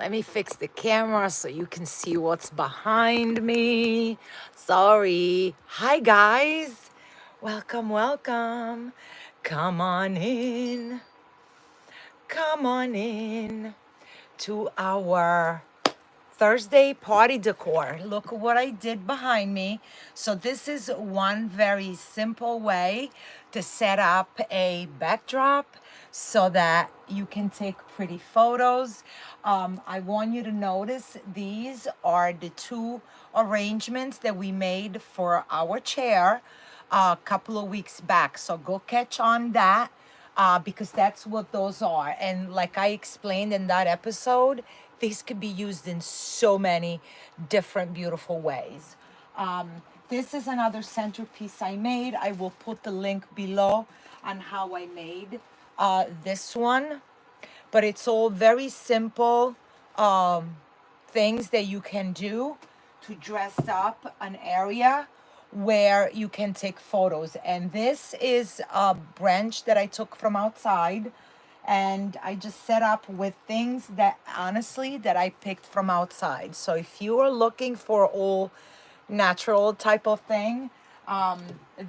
Let me fix the camera so you can see what's behind me. Sorry. Hi, guys. Welcome, welcome. Come on in. Come on in to our Thursday party decor. Look what I did behind me. So this is one very simple way to set up a backdrop so that you can take pretty photos. I want you to notice these are the two arrangements that we made for our chair a couple of weeks back. So go catch on that because that's what those are. And like I explained in that episode, these could be used in so many different beautiful ways. This is another centerpiece I made. I will put the link below on how I made this one. But it's all very simple things that you can do to dress up an area where you can take photos. And this is a branch that I took from outside, and I just set up with things that honestly that I picked from outside. So if you are looking for all natural type of thing,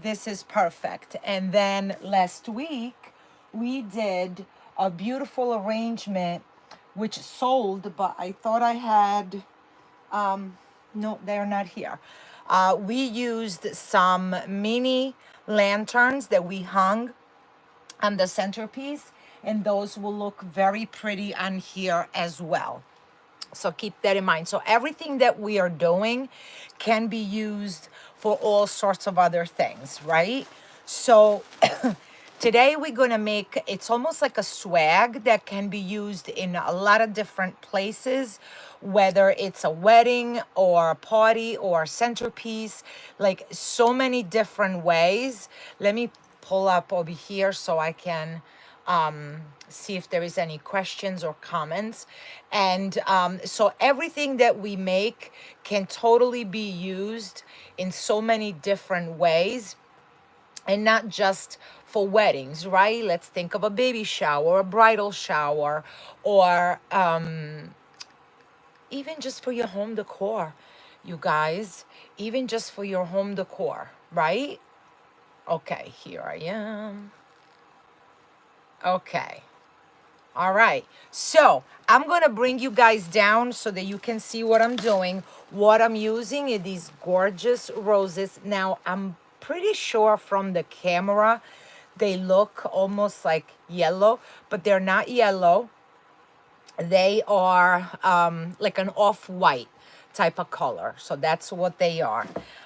this is perfect. And then last week we did a beautiful arrangement which sold, but I thought I had no, they're not here. We used some mini lanterns that we hung on the centerpiece, and those will look very pretty on here as well. So keep that in mind. So everything that we are doing can be used for all sorts of other things, right? So today we're gonna make, it's almost like a swag that can be used in a lot of different places, whether it's a wedding or a party or a centerpiece, like so many different ways. Let me pull up over here so I can see if there is any questions or comments. And so everything that we make can totally be used in so many different ways, and not just for weddings, right? Let's think of a baby shower, a bridal shower, or even just for your home decor, you guys, even just for your home decor, right? Okay, here I am. Okay. All right, so I'm gonna bring you guys down so that you can see what I'm doing. What I'm using is these gorgeous roses. Now, I'm pretty sure from the camera, they look almost like yellow, but they're not yellow. They are like an off-white type of color. So that's what they are.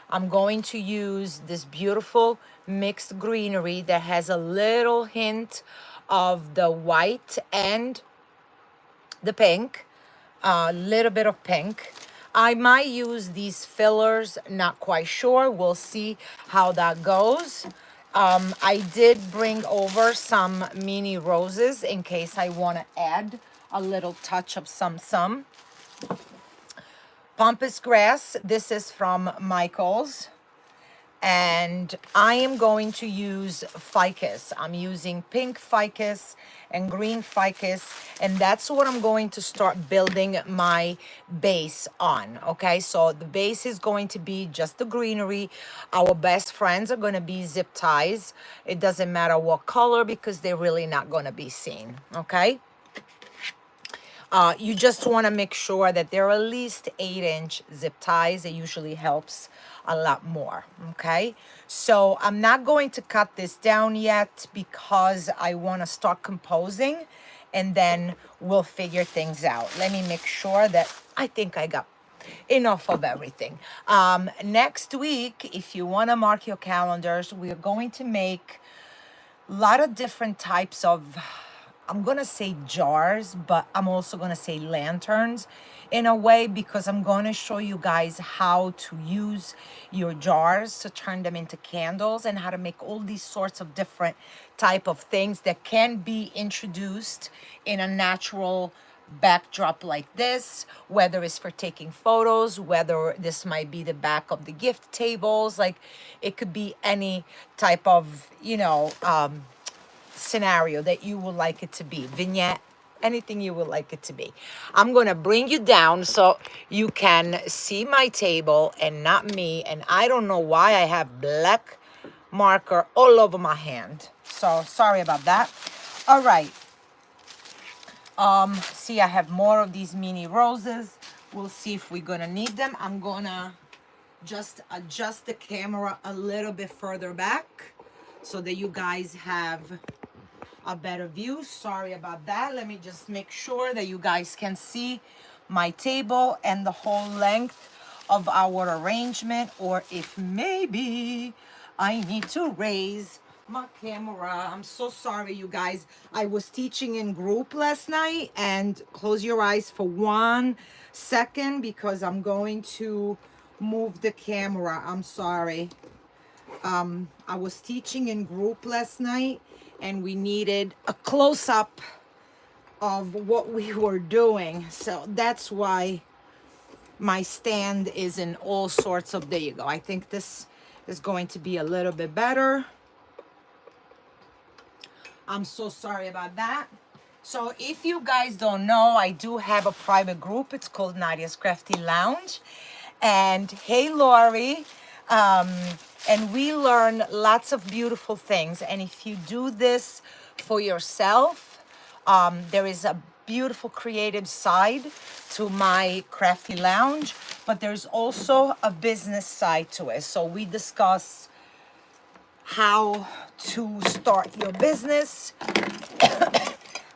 I'm going to use this beautiful mixed greenery that has a little hint of the white and the pink, a little bit of pink. I might use these fillers, not quite sure. We'll see how that goes. I did bring over some mini roses in case I want to add a little touch of some. Pampas grass, this is from Michael's. And I am going to use ficus. I'm using pink ficus and green ficus, and that's what I'm going to start building my base on. Okay, so the base is going to be just the greenery. Our best friends are going to be zip ties. It doesn't matter what color because they're really not going to be seen. Okay. You just want to make sure that they're at least 8-inch zip ties. It usually helps a lot more. Okay, so I'm not going to cut this down yet because I want to start composing, and then we'll figure things out. Let me make sure that I think I got enough of everything. Next week, if you want to mark your calendars, we're going to make a lot of different types of, I'm going to say jars, but I'm also going to say lanterns in a way, because I'm going to show you guys how to use your jars to turn them into candles, and how to make all these sorts of different type of things that can be introduced in a natural backdrop like this, whether it's for taking photos, whether this might be the back of the gift tables, like it could be any type of, scenario that you would like it to be, vignette, anything you would like it to be. I'm going to bring you down so you can see my table and not me. And I don't know why I have black marker all over my hand. So sorry about that. All right. See, I have more of these mini roses. We'll see if we're gonna need them. I'm gonna just adjust the camera a little bit further back so that you guys have a better view. Sorry about that. Let me just make sure that you guys can see my table and the whole length of our arrangement, or if maybe I need to raise my camera. I'm so sorry, you guys. I was teaching in group last night, and close your eyes for 1 second because I'm going to move the camera. I'm sorry. I was teaching in group last night, and we needed a close-up of what we were doing. So that's why my stand is in all sorts of, there you go. I think this is going to be a little bit better. I'm so sorry about that. So if you guys don't know, I do have a private group. It's called Nadia's Crafty Lounge. And hey, Lori. And we learn lots of beautiful things. And if you do this for yourself, there is a beautiful creative side to my Crafty Lounge, but there's also a business side to it. So we discuss how to start your business,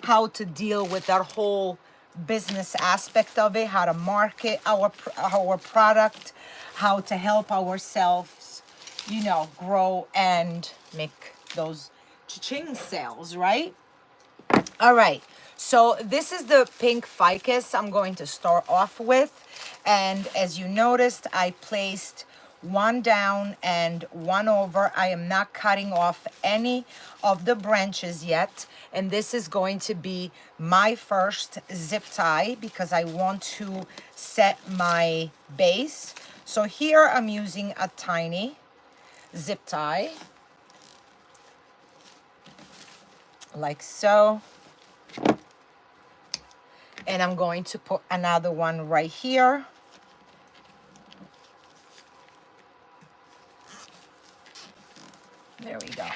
how to deal with that whole business aspect of it, how to market our product, how to help ourselves, you know, grow and make those cha-ching sales, right? All right, so this is the pink ficus I'm going to start off with. And as you noticed, I placed one down and one over. I am not cutting off any of the branches yet. And this is going to be my first zip tie because I want to set my base. So here I'm using a tiny zip tie, like so. And I'm going to put another one right here. There we go.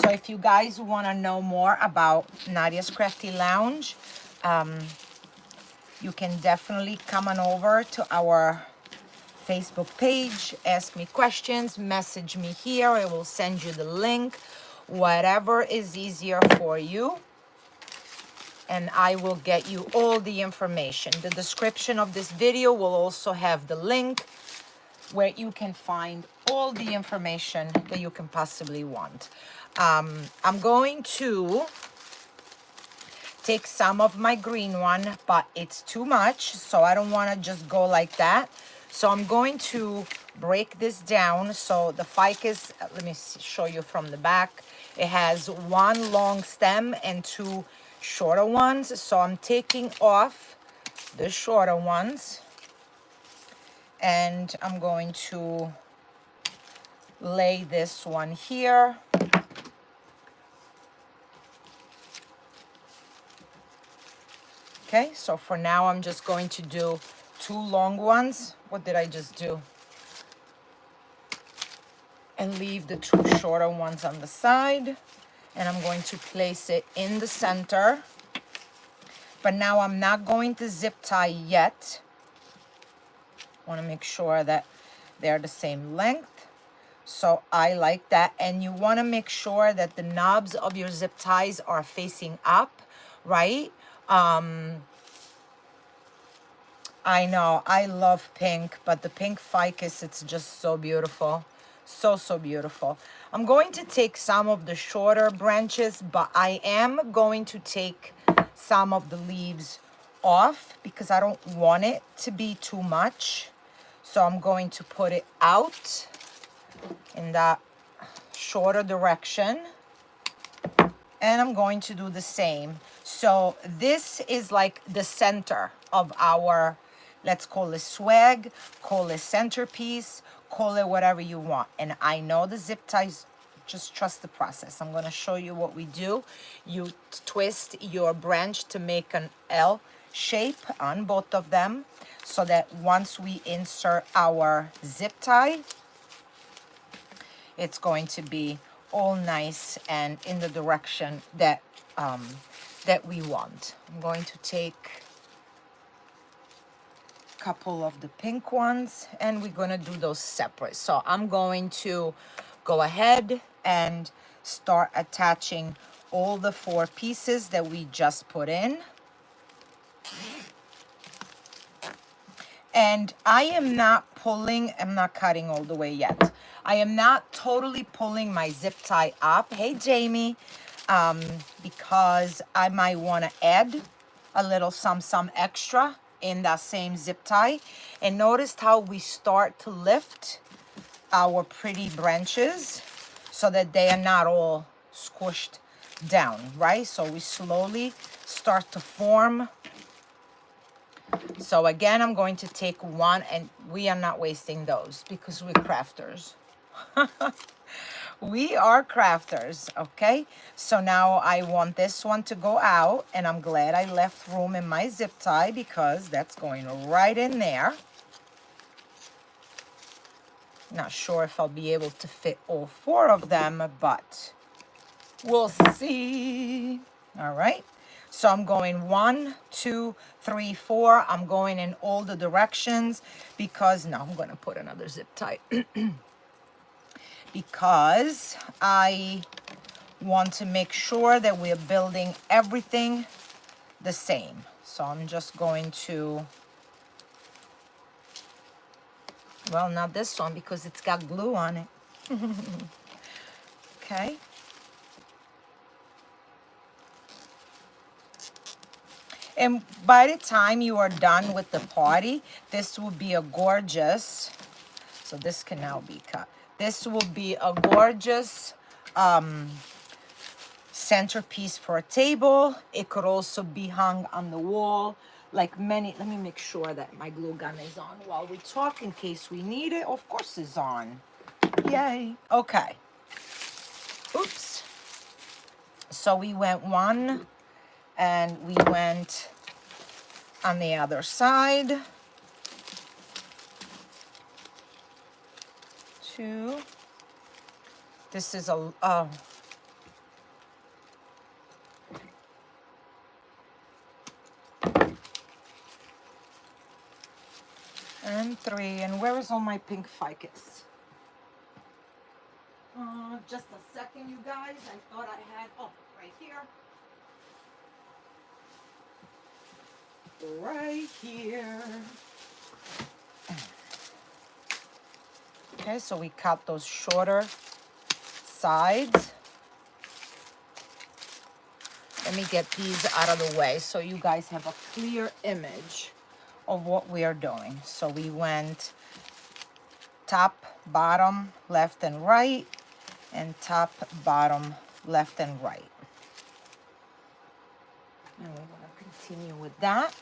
So if you guys want to know more about Nadia's Crafty Lounge, you can definitely come on over to our Facebook page, ask me questions, message me here. I will send you the link, whatever is easier for you. And I will get you all the information. The description of this video will also have the link where you can find all the information that you can possibly want. I'm going to take some of my green one, but it's too much, so I don't want to just go like that. So I'm going to break this down. So the ficus, let me show you from the back. It has one long stem and two shorter ones. So I'm taking off the shorter ones, and I'm going to lay this one here. Okay, so for now I'm just going to do two long ones. What did I just do? And leave the two shorter ones on the side. And I'm going to place it in the center. But now I'm not going to zip tie yet. I want to make sure that they're the same length. So I like that. And you want to make sure that the knobs of your zip ties are facing up, right? I know, I love pink, but the pink ficus, it's just so beautiful. So, so beautiful. I'm going to take some of the shorter branches, but I am going to take some of the leaves off because I don't want it to be too much. So I'm going to put it out in that shorter direction. And I'm going to do the same. So this is like the center of our, let's call it swag, call it centerpiece, call it whatever you want. And I know the zip ties just trust the process. I'm going to show you what we do. You twist your branch to make an L shape on both of them, so that once we insert our zip tie, it's going to be all nice and in the direction that that we want. I'm going to take a couple of the pink ones, and we're going to do those separate. So I'm going to go ahead and start attaching all the 4 pieces that we just put in. And I am not pulling, I'm not cutting all the way yet. I am not totally pulling my zip tie up. Hey, Jamie. Because I might want to add a little some extra in that same zip tie. And notice how we start to lift our pretty branches so that they are not all squished down, right? So we slowly start to form. So again, I'm going to take one, and we are not wasting those because we're crafters. We are crafters, okay? So now I want this one to go out, and I'm glad I left room in my zip tie because that's going right in there. Not sure if I'll be able to fit all 4 of them, but we'll see. All right. So I'm going 1, 2, 3, 4. I'm going in all the directions because now I'm going to put another zip tie. Because I want to make sure that we're building everything the same. So I'm just going to, well, not this one because it's got glue on it. Okay. And by the time you are done with the party, this will be a gorgeous, so this can now be cut. This will be a gorgeous centerpiece for a table. It could also be hung on the wall like many. Let me make sure that my glue gun is on while we talk in case we need it. Of course it's on. Yay. Okay. Oops. So we went 1 and we went on the other side. 2. This is a and 3. And where is all my pink ficus? Just a second, you guys. I thought I had, oh, right here. Right here. Okay, so we cut those shorter sides. Let me get these out of the way so you guys have a clear image of what we are doing. So we went top, bottom, left and right, and top, bottom, left and right. And we're going to continue with that.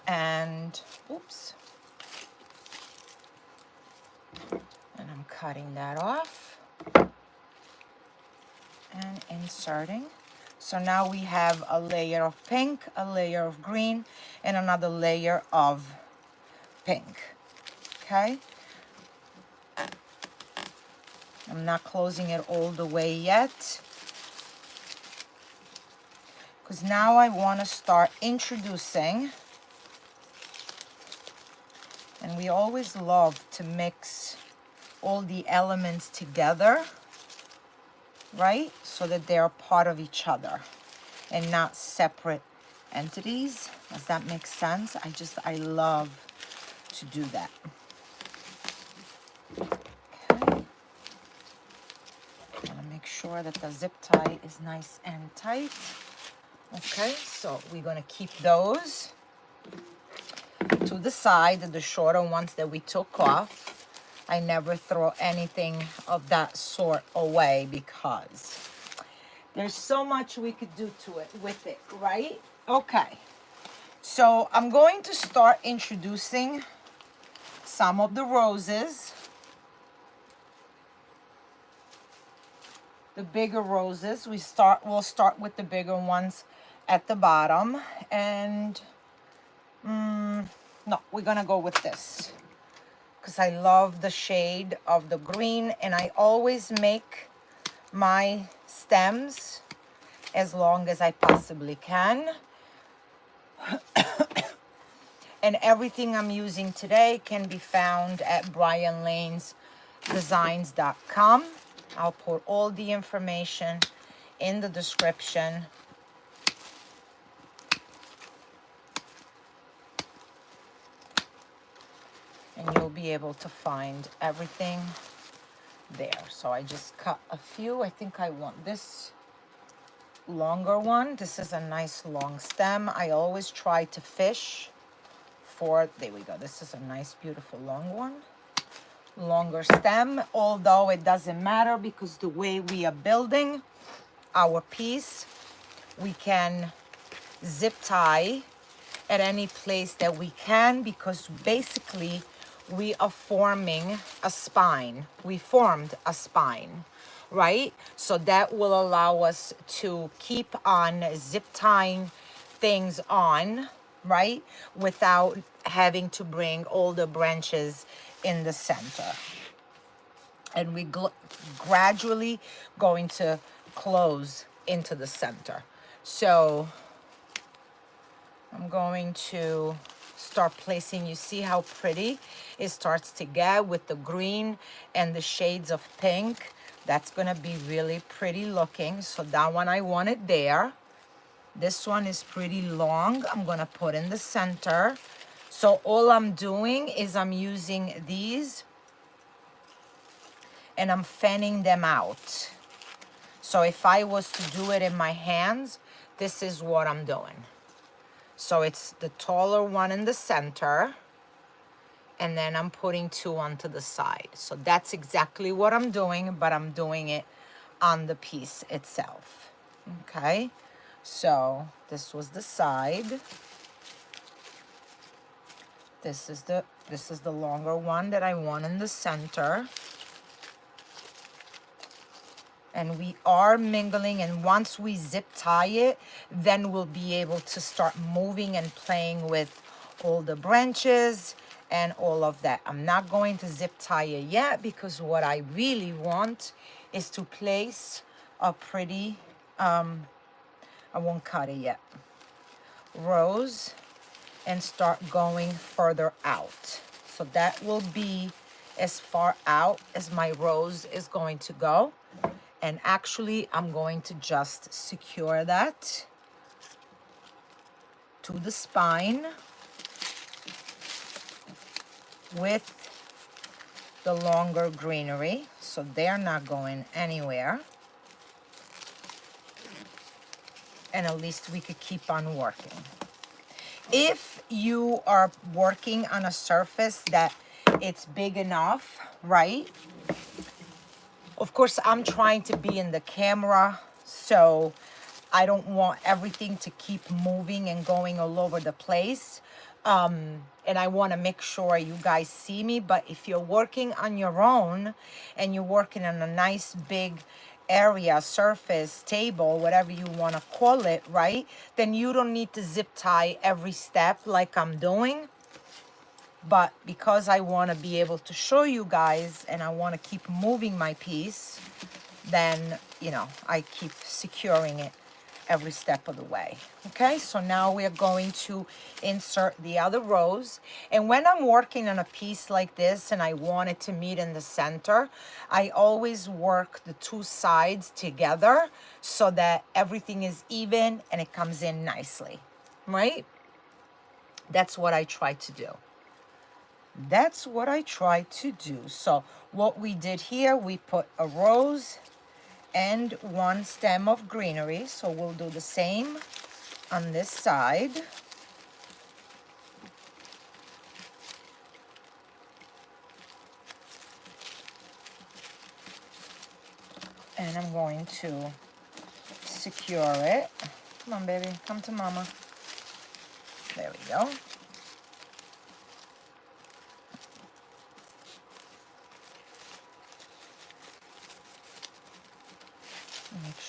And, oops. And I'm cutting that off and inserting. So now we have a layer of pink, a layer of green, and another layer of pink. Okay? I'm not closing it all the way yet, because now I want to start introducing, and we always love to mix all the elements together, right? So that they are part of each other and not separate entities. Does that make sense? I love to do that. Okay. Gotta make sure that the zip tie is nice and tight. Okay, so we're gonna keep those to the side, the shorter ones that we took off. I never throw anything of that sort away because there's so much we could do to it with it, right? Okay, so I'm going to start introducing some of the roses. the bigger roses. We'll start with the bigger ones at the bottom. And no, we're gonna go with this because I love the shade of the green, and I always make my stems as long as I possibly can. And everything I'm using today can be found at brianlanesdesigns.com. I'll put all the information in the description. And you'll be able to find everything there. So I just cut a few. I think I want this longer one. This is a nice long stem. I always try to fish for, there we go. This is a nice, beautiful long one. Longer stem, although it doesn't matter because the way we are building our piece, we can zip tie at any place that we can, because basically we are forming a spine. We formed a spine, right? So that will allow us to keep on zip tying things on, right? Without having to bring all the branches in the center. And we gradually going to close into the center. So I'm going to start placing, you see how pretty it starts to get with the green and the shades of pink. That's gonna be really pretty looking. So that one I want it there. This one is pretty long. I'm gonna put in the center. So all I'm doing is I'm using these and I'm fanning them out. So if I was to do it in my hands, this is what I'm doing. So it's the taller one in the center, and then I'm putting two onto the side. So that's exactly what I'm doing, but I'm doing it on the piece itself. Okay, so this was the side. This is the longer one that I want in the center. And we are mingling, and once we zip tie it, then we'll be able to start moving and playing with all the branches and all of that. I'm not going to zip tie it yet because what I really want is to place a pretty, I won't cut it yet, rose and start going further out. So that will be as far out as my rose is going to go. And actually, I'm going to just secure that to the spine with the longer greenery. So they're not going anywhere. And at least we could keep on working. If you are working on a surface that it's big enough, right? Of course, I'm trying to be in the camera, so I don't want everything to keep moving and going all over the place. And I want to make sure you guys see me. But if you're working on your own and you're working on a nice big area, surface, table, whatever you want to call it, right? Then you don't need to zip tie every step like I'm doing. But because I want to be able to show you guys and I want to keep moving my piece, then, you know, I keep securing it every step of the way. Okay, so now we're going to insert the other rows. And when I'm working on a piece like this and I want it to meet in the center, I always work the two sides together so that everything is even and it comes in nicely, right? That's what I try to do. That's what I try to do. So what we did here, we put a rose and one stem of greenery. So we'll do the same on this side. And I'm going to secure it. Come on, baby, come to mama. There we go.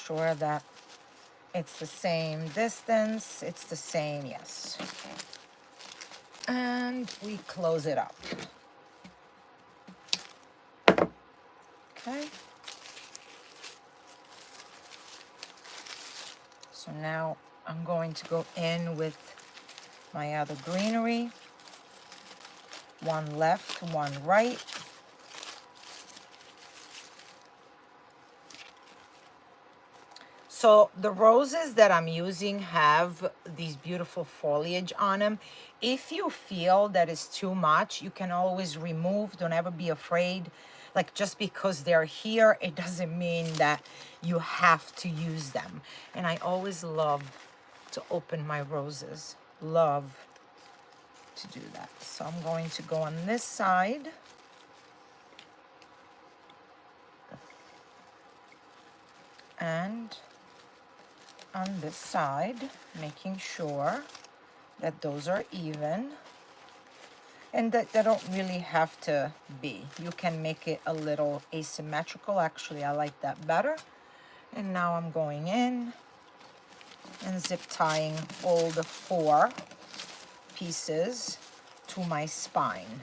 sure that it's the same distance. It's the same, yes. And we close it up. Okay. So now I'm going to go in with my other greenery. One left, one right. So the roses that I'm using have these beautiful foliage on them. If you feel that is too much, you can always remove. Don't ever be afraid. Like, just because they're here, it doesn't mean that you have to use them. And I always love to open my roses. Love to do that. So I'm going to go on this side. And on this side, making sure that those are even, and that they don't really have to be. You can make it a little asymmetrical. Actually, I like that better. And now I'm going in and zip tying all the 4 pieces to my spine.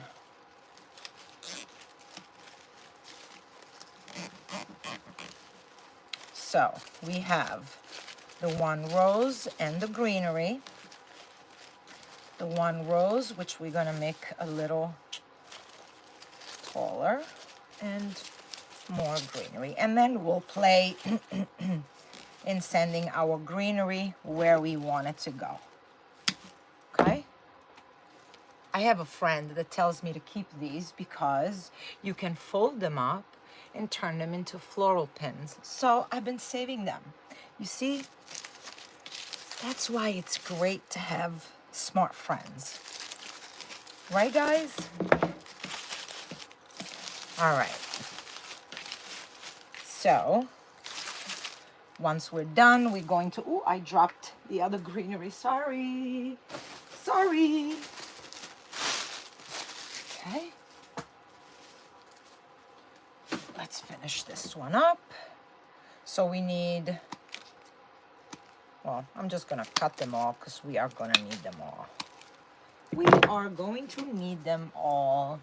So we have the 1 rose and the greenery. The 1 rose, which we're gonna make a little taller, and more greenery. And then we'll play in sending our greenery where we want it to go. Okay? I have a friend that tells me to keep these because you can fold them up and turn them into floral pins. So I've been saving them. You see, that's why it's great to have smart friends. Right, guys? All right. So once we're done, we're going to, oh, I dropped the other greenery. Sorry. Sorry. Okay. Let's finish this one up. So we need, well, I'm just going to cut them all because we are going to need them all. We are going to need them all.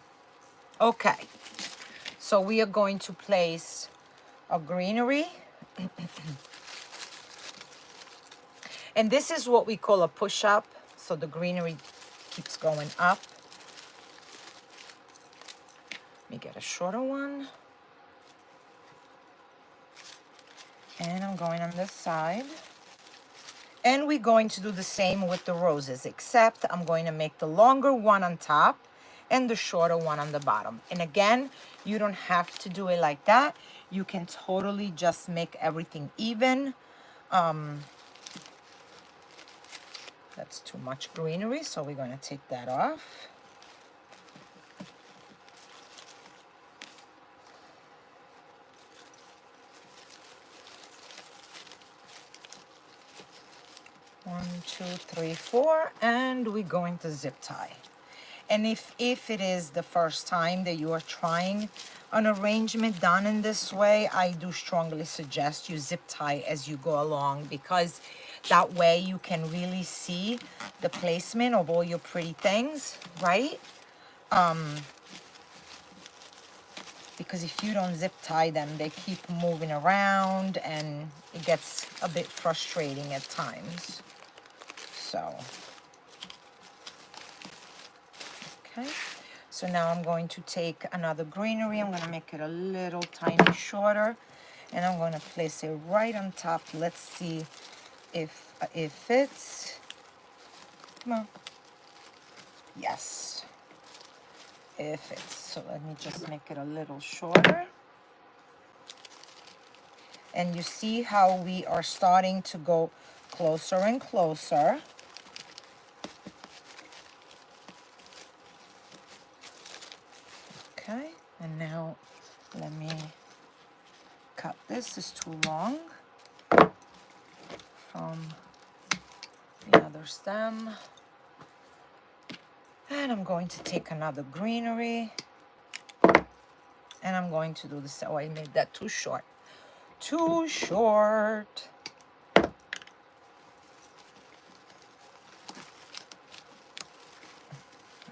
Okay. So we are going to place a greenery. And this is what we call a push-up. So the greenery keeps going up. Let me get a shorter one. And I'm going on this side. And we're going to do the same with the roses, except I'm going to make the longer one on top and the shorter one on the bottom. And again, you don't have to do it like that. You can totally just make everything even. That's too much greenery, so we're going to take that off. One, two, three, 4, and we're going to zip tie. And if it is the first time that you are trying an arrangement done in this way, I do strongly suggest you zip tie as you go along, because that way you can really see the placement of all your pretty things, right? Because if you don't zip tie them, they keep moving around and it gets a bit frustrating at times. So, okay. So now I'm going to take another greenery. I'm going to make it a little tiny shorter. And I'm going to place it right on top. Let's see if it fits. Come on. Yes. It fits. So let me just make it a little shorter. And you see how we are starting to go closer and closer. Okay, and now let me cut this. It's too long from the other stem. And I'm going to take another greenery. And I'm going to do this. Oh, I made that too short. too short. Let's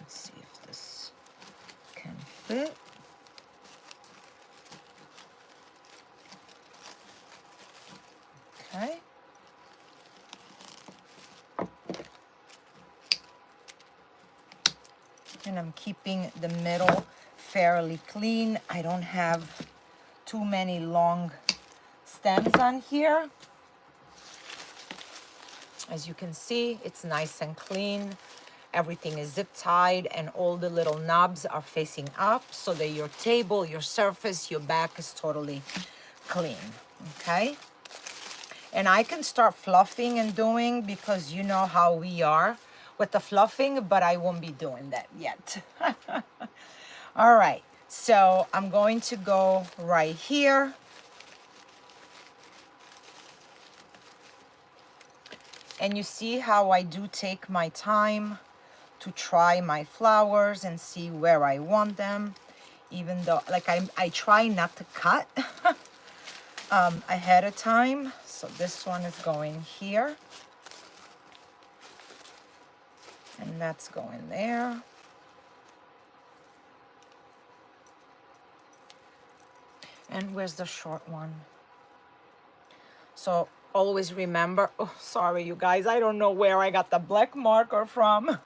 see if this can fit. Okay. And I'm keeping the middle fairly clean. I don't have too many long stems on here. As you can see, it's nice and clean. Everything is zip tied and all the little knobs are facing up so that your table, your surface, your back is totally clean, okay? And I can start fluffing and doing because you know how we are with the fluffing, but I won't be doing that yet. All right, so I'm going to go right here. And you see how I do take my time to try my flowers and see where I want them, even though like I try not to cut ahead of time. So this one is going here and that's going there. And where's the short one? So always remember, oh sorry you guys, I don't know where I got the black marker from.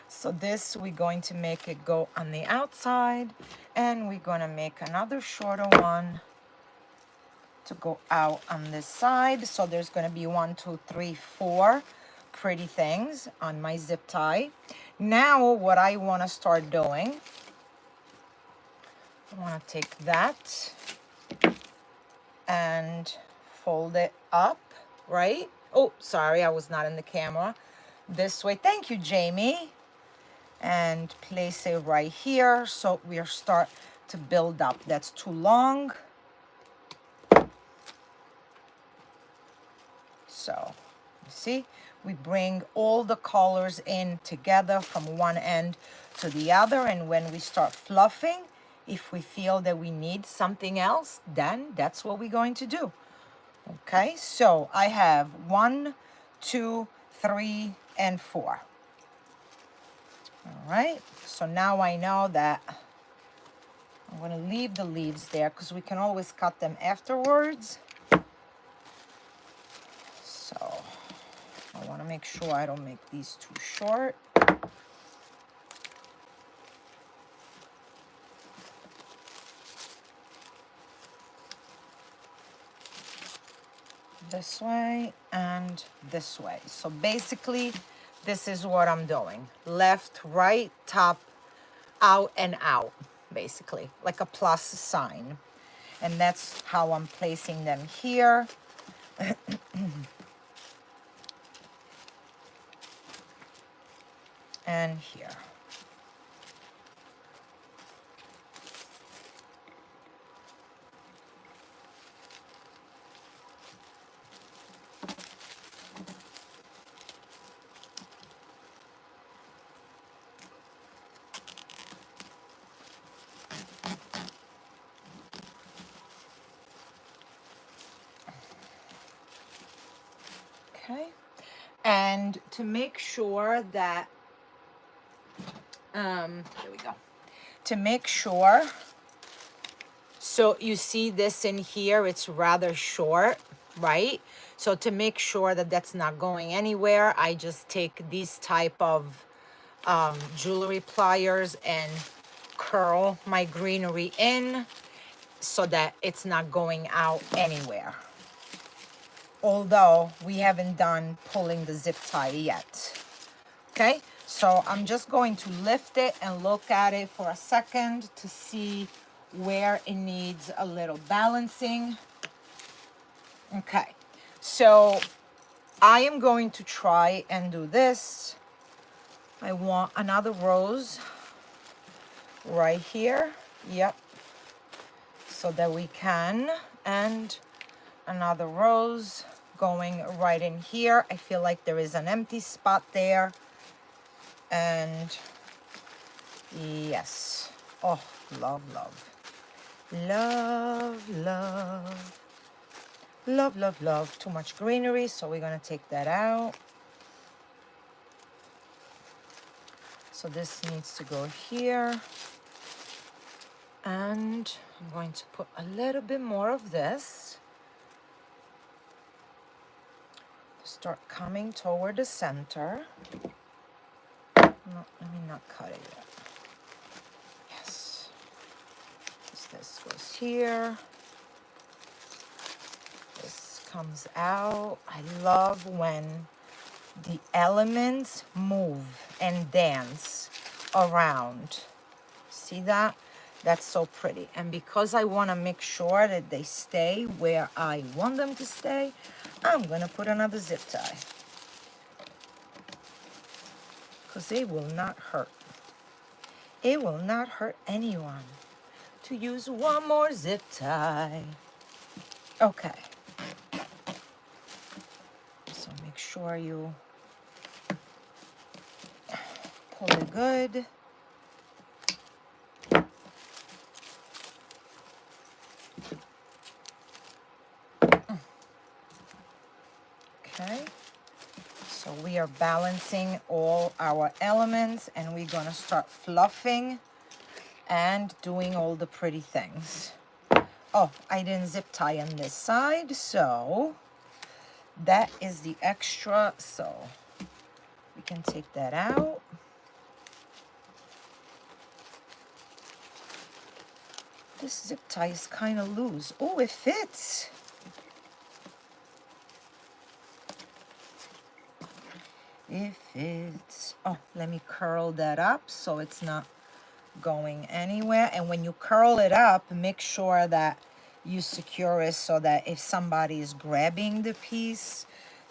So this, we're going to make it go on the outside, and we're going to make another shorter one to go out on this side. So there's going to be 1, 2, 3, 4 pretty things on my zip tie. Now what I want to start doing, I want to take that and fold it up, right? Oh, sorry, I was not in the camera. This way. Thank you, Jamie. And place it right here so we'll start to build up. That's too long. So you see, we bring all the colors in together from one end to the other, and when we start fluffing, if we feel that we need something else, then that's what we're going to do. Okay, so I have 1, 2, 3, and 4. All right, so now I know that I'm going to leave the leaves there because we can always cut them afterwards. So I want to make sure I don't make these too short. This way and this way. So basically, this is what I'm doing. Left, right, top, out, and out, basically, like a plus sign. And that's how I'm placing them here. And here. Okay, and to make sure that, there we go. To make sure, so you see this in here, it's rather short, right? So to make sure that that's not going anywhere, I just take these type of jewelry pliers and curl my greenery in so that it's not going out anywhere. Although we haven't done pulling the zip tie yet. Okay, so I'm just going to lift it and look at it for a second to see where it needs a little balancing. Okay, so I am going to try and do this. I want another rose right here. Yep, so that we can, and another rose going right in here. I feel like there is an empty spot there. And yes, oh, love, love, love, love. Love, love, love. Too much greenery, so we're gonna take that out. So this needs to go here. And I'm going to put a little bit more of this. Start coming toward the center. No, let me not cut it yet. Yes. This goes here. This comes out. I love when the elements move and dance around. See that? That's so pretty. And because I want to make sure that they stay where I want them to stay, I'm going to put another zip tie. Because it will not hurt. It will not hurt anyone to use one more zip tie. Okay. So make sure you pull it good. Okay. So we are balancing all our elements and we're gonna start fluffing and doing all the pretty things. Oh, I didn't zip tie on this side, so that is the extra, so we can take that out. This zip tie is kind of loose. Oh, it fits. It fits. Oh, let me curl that up so it's not going anywhere. And when you curl it up, make sure that you secure it so that if somebody is grabbing the piece,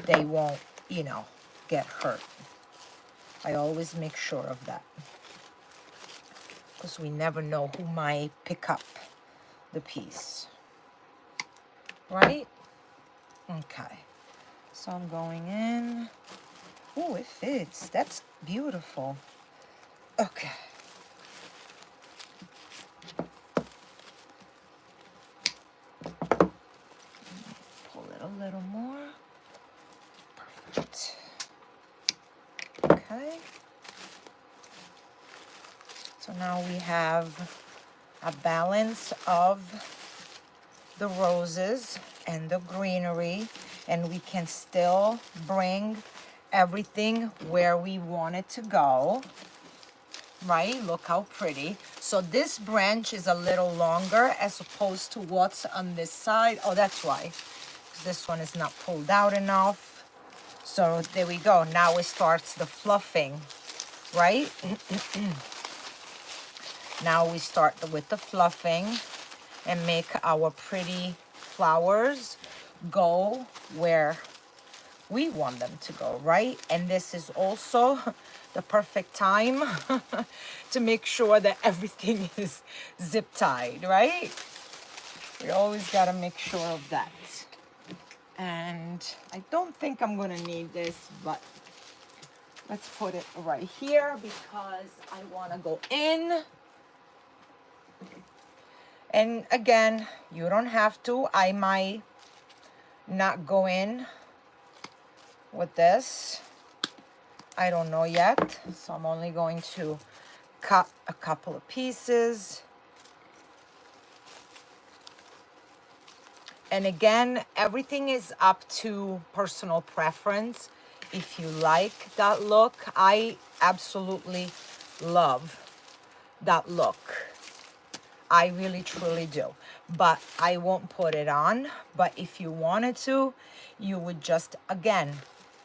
they won't, you know, get hurt. I always make sure of that, because we never know who might pick up the piece, right? Okay, so I'm going in. Oh, it fits. That's beautiful. Okay. Pull it a little more. Perfect. Okay. So now we have a balance of the roses and the greenery, and we can still bring everything where we want it to go, right? Look how pretty. So this branch is a little longer as opposed to what's on this side. Oh, that's why. This one is not pulled out enough. So there we go. Now it starts the fluffing, right? Now we start with the fluffing and make our pretty flowers go where we want them to go, right? And this is also the perfect time to make sure that everything is zip tied, right? We always got to make sure of that. And I don't think I'm gonna need this, but let's put it right here because I want to go in. And again, you don't have to. I might not go in with this. I don't know yet. So I'm only going to cut a couple of pieces. And again, everything is up to personal preference. If you like that look, I absolutely love that look. I really, truly do. But I won't put it on. But if you wanted to, you would just, again,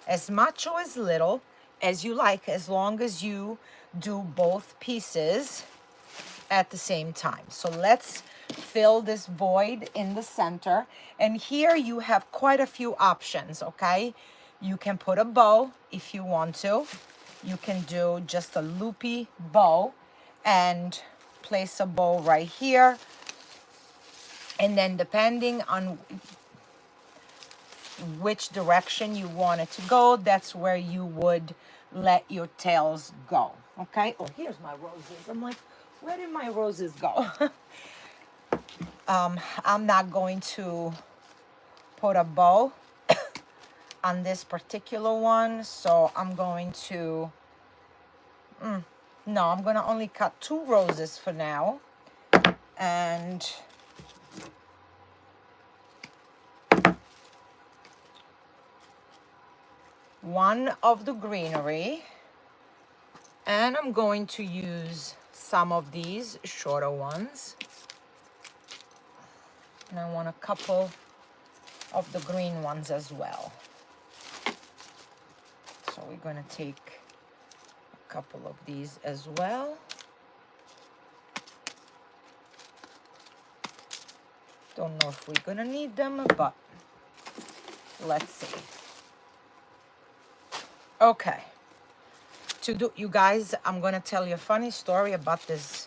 as much or as little as you like, as long as you do both pieces at the same time. So let's fill this void in the center. And here you have quite a few options, okay? You can put a bow if you want to. You can do just a loopy bow and place a bow right here. And then depending on which direction you want it to go, that's where you would let your tails go, okay? Oh, here's my roses. I'm like, where did my roses go? I'm not going to put a bow on this particular one, so I'm going to, no, I'm gonna only cut 2 roses for now. And one of the greenery, and I'm going to use some of these shorter ones, and I want a couple of the green ones as well. So we're going to take a couple of these as well. Don't know if we're going to need them, but let's see. Okay. You guys, I'm going to tell you a funny story about this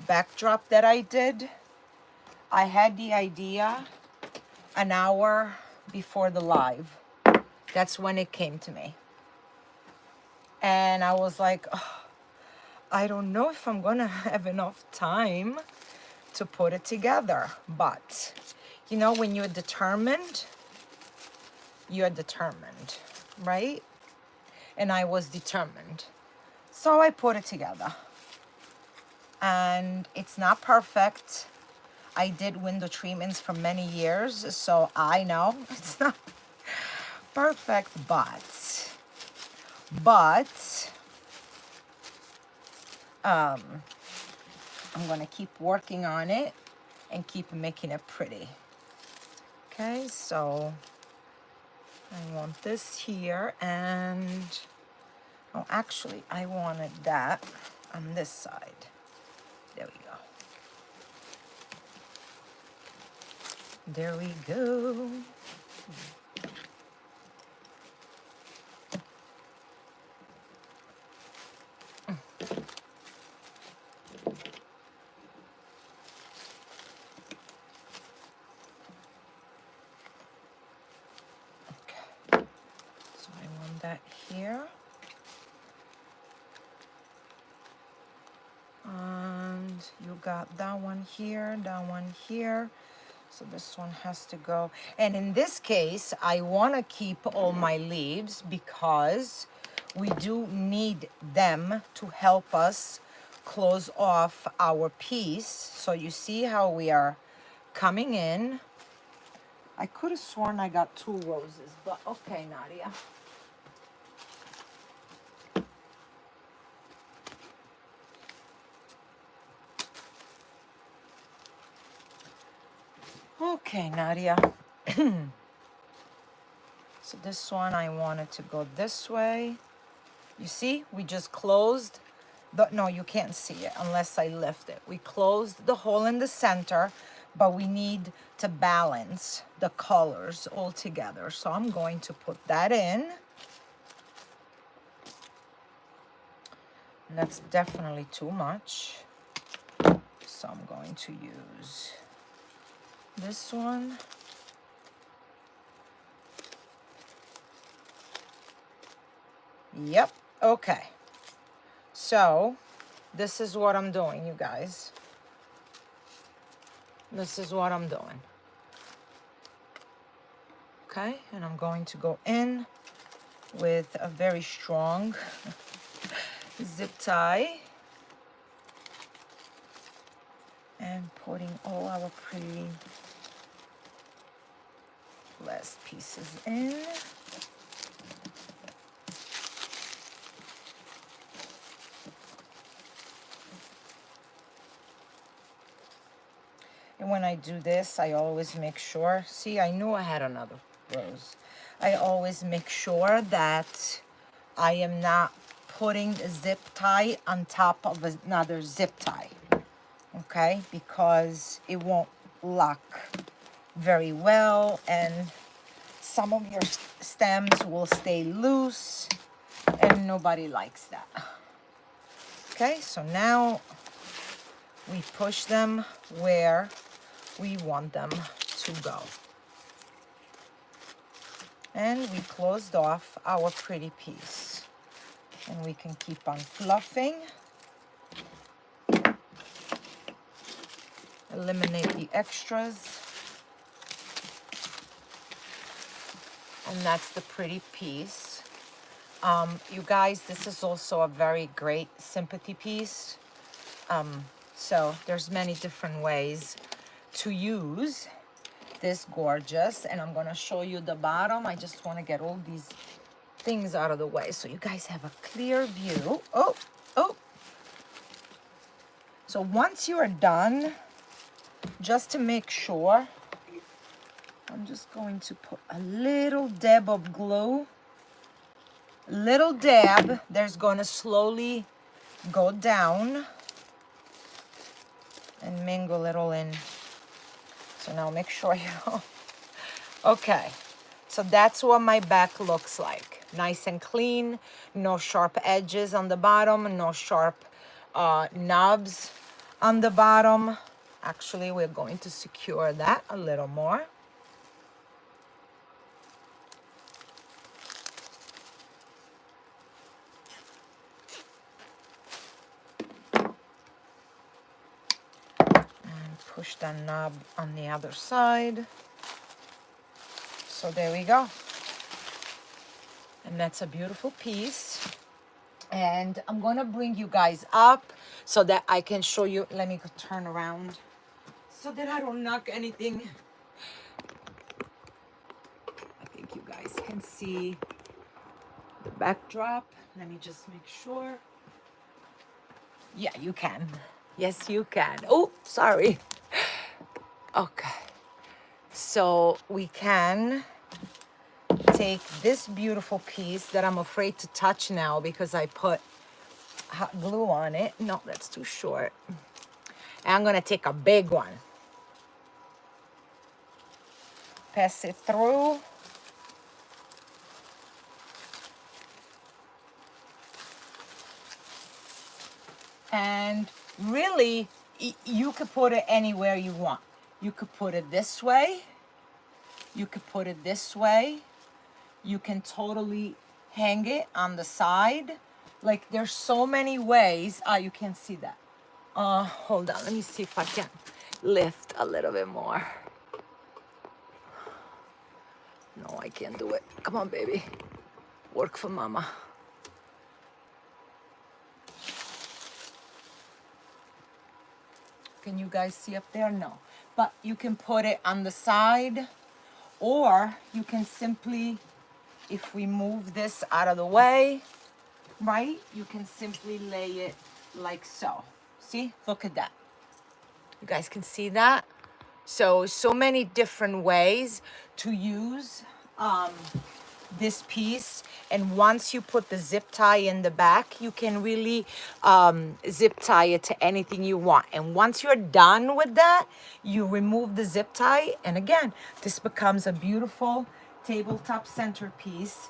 backdrop that I did. I had the idea an hour before the live. That's when it came to me. And I was like, oh, I don't know if I'm going to have enough time to put it together. But, you know, when you're determined, right? And I was determined. So I put it together. And it's not perfect. I did window treatments for many years, so I know it's not perfect, but I'm gonna keep working on it and keep making it pretty. Okay, so I want this here, and oh, actually I wanted that on this side. There we go. There we go. That here, and you got that one here, that one here, so this one has to go. And in this case, I want to keep all my leaves because we do need them to help us close off our piece. So you see how we are coming in. I could have sworn I got 2 roses, but okay, Nadia. Okay, Nadia. So this one, I wanted to go this way. You see, we just closed the, no, you can't see it unless I lift it. We closed the hole in the center, but we need to balance the colors all together. So I'm going to put that in. And that's definitely too much. So I'm going to use this one. Yep, okay. So this is what I'm doing, you guys. This is what I'm doing. Okay, and I'm going to go in with a very strong zip tie. And putting all our pretty last pieces in. And when I do this, I always make sure, see, I knew I had another rose. I always make sure that I am not putting a zip tie on top of another zip tie. Okay, because it won't lock very well, and some of your stems will stay loose, and nobody likes that. Okay, so now we push them where we want them to go. And we closed off our pretty piece. And we can keep on fluffing. Eliminate the extras. And that's the pretty piece. You guys, this is also a very great sympathy piece. So there's many different ways to use this gorgeous, and I'm gonna show you the bottom. I just want to get all these things out of the way so you guys have a clear view. Oh. So once you are done, just to make sure, I'm just going to put a little dab of glue. Little dab, there's gonna slowly go down and mingle it all in. So now make sure you okay, so that's what my back looks like. Nice and clean, no sharp edges on the bottom, no sharp knobs on the bottom. Actually, we're going to secure that a little more. And push that knob on the other side. So there we go. And that's a beautiful piece. And I'm gonna bring you guys up so that I can show you. Let me go turn around so that I don't knock anything. I think you guys can see the backdrop. Let me just make sure. Yeah, you can. Yes, you can. Oh, sorry. Okay. So we can take this beautiful piece that I'm afraid to touch now because I put hot glue on it. No, that's too short. And I'm gonna take a big one. Pass it through. And really, you could put it anywhere you want. You could put it this way. You could put it this way. You can totally hang it on the side. Like there's so many ways. You can see that. Hold on, let me see if I can lift a little bit more. No, I can't do it. Come on, baby. Work for mama. Can you guys see up there? No. But you can put it on the side, or you can simply, if we move this out of the way, right? You can simply lay it like so. See? Look at that. You guys can see that? So many different ways to use this piece. And once you put the zip tie in the back, you can really zip tie it to anything you want. And once you're done with that, you remove the zip tie. And again, this becomes a beautiful tabletop centerpiece.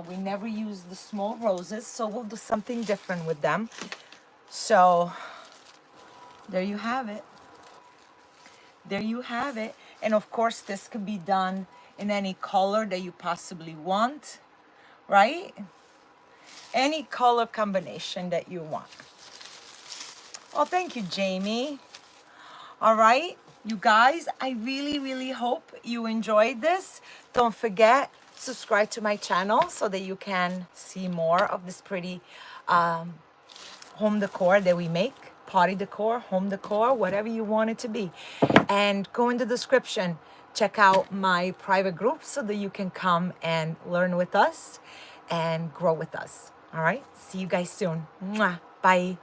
We never use the small roses, so we'll do something different with them. So there you have it. There you have it. And of course, this could be done in any color that you possibly want, right? Any color combination that you want. Oh, thank you, Jamie. All right, you guys, I really, really hope you enjoyed this. Don't forget, subscribe to my channel so that you can see more of this pretty home decor that we make. Party decor, home decor, whatever you want it to be. And go in the description, check out my private group so that you can come and learn with us and grow with us. All right, see you guys soon. Mwah. Bye.